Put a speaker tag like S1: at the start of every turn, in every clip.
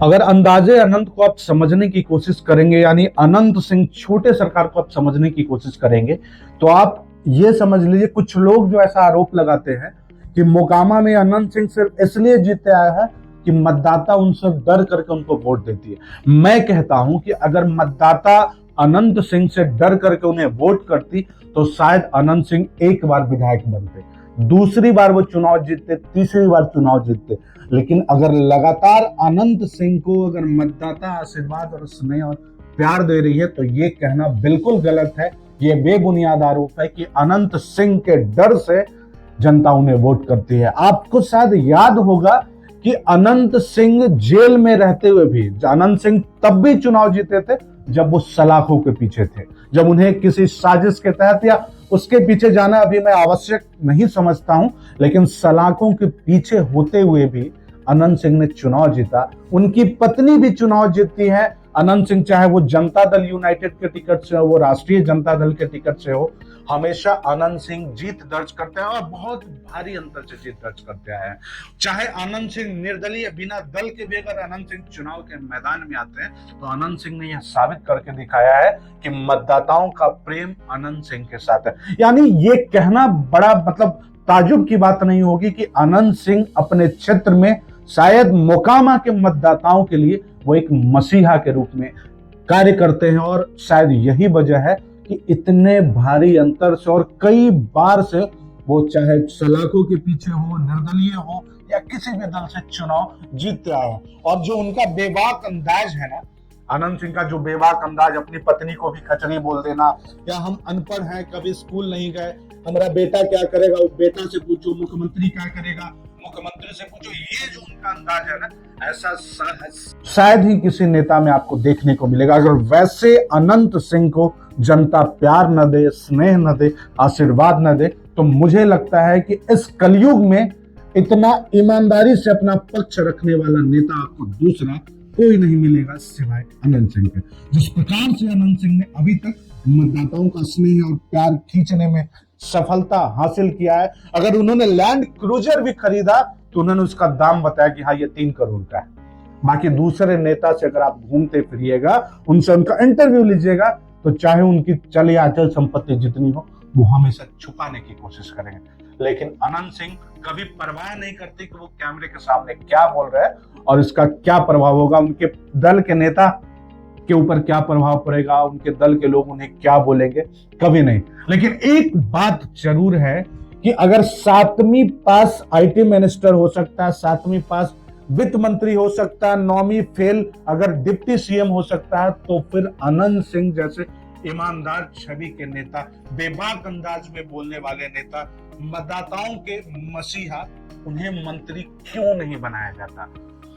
S1: अगर अंदाजे अनंत को आप समझने की कोशिश करेंगे, यानी अनंत सिंह छोटे सरकार को आप समझने की कोशिश करेंगे, तो आप ये समझ लीजिए कुछ लोग जो ऐसा आरोप लगाते हैं कि मोकामा में अनंत सिंह सिर्फ इसलिए जीते आया है कि मतदाता उनसे डर करके उनको वोट देती है। मैं कहता हूं कि अगर मतदाता अनंत सिंह से डर करके उन्हें वोट करती तो शायद अनंत सिंह एक बार विधायक बनते, दूसरी बार वो चुनाव जीतते, तीसरी बार चुनाव जीतते। लेकिन अगर लगातार अनंत सिंह को अगर मतदाता आशीर्वाद और स्नेह और प्यार दे रही है तो ये कहना बिल्कुल गलत है। ये बेबुनियाद आरोप है कि अनंत सिंह के डर से जनता उन्हें वोट करती है। आपको शायद याद होगा कि अनंत सिंह जेल में रहते हुए भी, अनंत सिंह तब भी चुनाव जीते थे जब वो सलाखों के पीछे थे, जब उन्हें किसी साजिश के तहत या उसके पीछे जाना अभी मैं आवश्यक नहीं समझता हूं, लेकिन सलाखों के पीछे होते हुए भी अनंत सिंह ने चुनाव जीता। उनकी पत्नी भी चुनाव जीतती है। अनंत सिंह चाहे वो जनता दल यूनाइटेड के टिकट से हो, वो राष्ट्रीय जनता दल के टिकट से हो, हमेशा अनंत सिंह जीत दर्ज करते हैं और बहुत भारी अंतर से जीत दर्ज करते हैं। चाहे अनंत सिंह निर्दलीय बिना दल के भी अगर अनंत सिंह चुनाव के मैदान में आते हैं तो अनंत सिंह ने यह साबित करके दिखाया है कि मतदाताओं का प्रेम अनंत सिंह के साथ है। यानी ये कहना बड़ा मतलब ताजुब की बात नहीं होगी कि अनंत सिंह अपने क्षेत्र में शायद मोकामा के मतदाताओं के लिए वो एक मसीहा के रूप में कार्य करते हैं, और शायद यही वजह है कि इतने भारी अंतर से और कई बार से वो चाहे सलाखों के पीछे हो, निर्दलीय हो या किसी भी दल से चुनाव जीतते आए हैं। और जो उनका बेबाक अंदाज है ना, अनंत सिंह का जो बेबाक अंदाज, अपनी पत्नी को भी खचरी बोल देना, या हम अनपढ़ हैं, कभी स्कूल नहीं गए, हमारा बेटा क्या करेगा, वो बेटा से पूछो, मुख्यमंत्री क्या करेगा, मुख्यमंत्री से पूछो, ये जो उनका अंदाज है ना, ऐसा शायद ही किसी नेता में आपको देखने को मिलेगा। अगर वैसे अनंत सिंह को जनता प्यार न दे, स्नेह न दे, आशीर्वाद न दे, तो मुझे लगता है कि इस कलयुग में इतना ईमानदारी से अपना पक्ष रखने वाला नेता आपको दूसरा कोई नहीं मिलेगा सिवाय अनंत सिंह के। जिस प्रकार से अनंत सिंह ने अभी तक मतदाताओं का स्नेह और प्यार खींचने में सफलता हासिल किया है, अगर उन्होंने लैंड क्रूजर भी खरीदा तो उन्होंने उसका दाम बताया कि हाँ ये 3 करोड़ का है। बाकी दूसरे नेता से अगर आप घूमते फिरिएगा, उनसे उनका इंटरव्यू लीजिएगा, तो चाहे उनकी चल अचल संपत्ति जितनी हो वो हमेशा छुपाने की कोशिश करेंगे। लेकिन अनंत सिंह कभी परवाह नहीं करते कि वो कैमरे के सामने क्या बोल रहे हैं और इसका क्या प्रभाव होगा, उनके दल के नेता के ऊपर क्या प्रभाव पड़ेगा, उनके दल के लोग उन्हें क्या बोलेंगे, कभी नहीं। लेकिन एक बात जरूर है कि अगर 7वीं पास आईटी मिनिस्टर हो सकता है, 7वीं पास वित्त मंत्री हो सकता है, 9वीं फेल अगर डिप्टी सीएम हो सकता है, तो फिर अनंत सिंह जैसे ईमानदार छवि के नेता, बेबाक अंदाज में बोलने वाले नेता, मतदाताओं के मसीहा, उन्हें मंत्री क्यों नहीं बनाया जाता?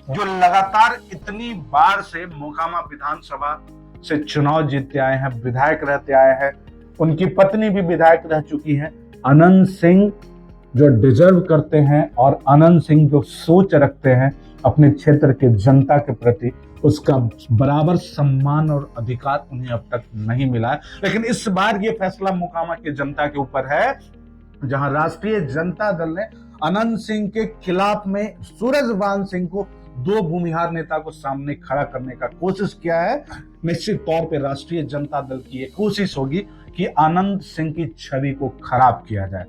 S1: जो लगातार इतनी बार से मोकामा विधानसभा से चुनाव जीतते आए हैं, विधायक रहते आए हैं, उनकी पत्नी भी विधायक रह चुकी है। अनंत सिंह जो डिजर्व करते हैं और अनंत सिंह जो सोच रखते हैं अपने क्षेत्र के जनता के प्रति, उसका बराबर सम्मान और अधिकार उन्हें अब तक नहीं मिला है। लेकिन इस बार ये फैसला मोकामा की जनता के ऊपर है, जहां राष्ट्रीय जनता दल ने अनंत सिंह के खिलाफ में सूरजबान सिंह को, 2 भूमिहार नेता को सामने खड़ा करने का कोशिश किया है। निश्चित तौर पे राष्ट्रीय जनता दल की ये कोशिश होगी कि अनंत सिंह की छवि को खराब किया जाए,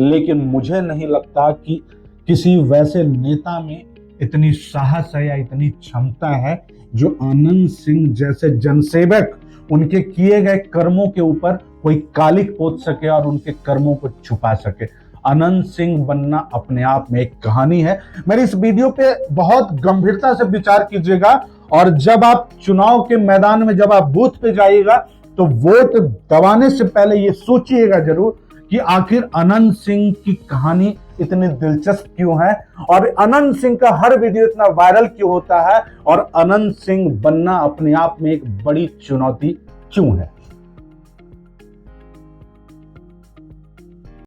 S1: लेकिन मुझे नहीं लगता कि किसी वैसे नेता में इतनी साहस है या इतनी क्षमता है जो अनंत सिंह जैसे जनसेवक, उनके किए गए कर्मों के ऊपर कोई कालिक पोत सके और उनके कर्मों को छुपा सके। अनंत सिंह बनना अपने आप में एक कहानी है। मेरी इस वीडियो पे बहुत गंभीरता से विचार कीजिएगा, और जब आप चुनाव के मैदान में, जब आप बूथ पे जाइएगा, तो वोट दबाने से पहले ये सोचिएगा जरूर कि आखिर अनंत सिंह की कहानी इतनी दिलचस्प क्यों है, और अनंत सिंह का हर वीडियो इतना वायरल क्यों होता है, और अनंत सिंह बनना अपने आप में एक बड़ी चुनौती क्यों है।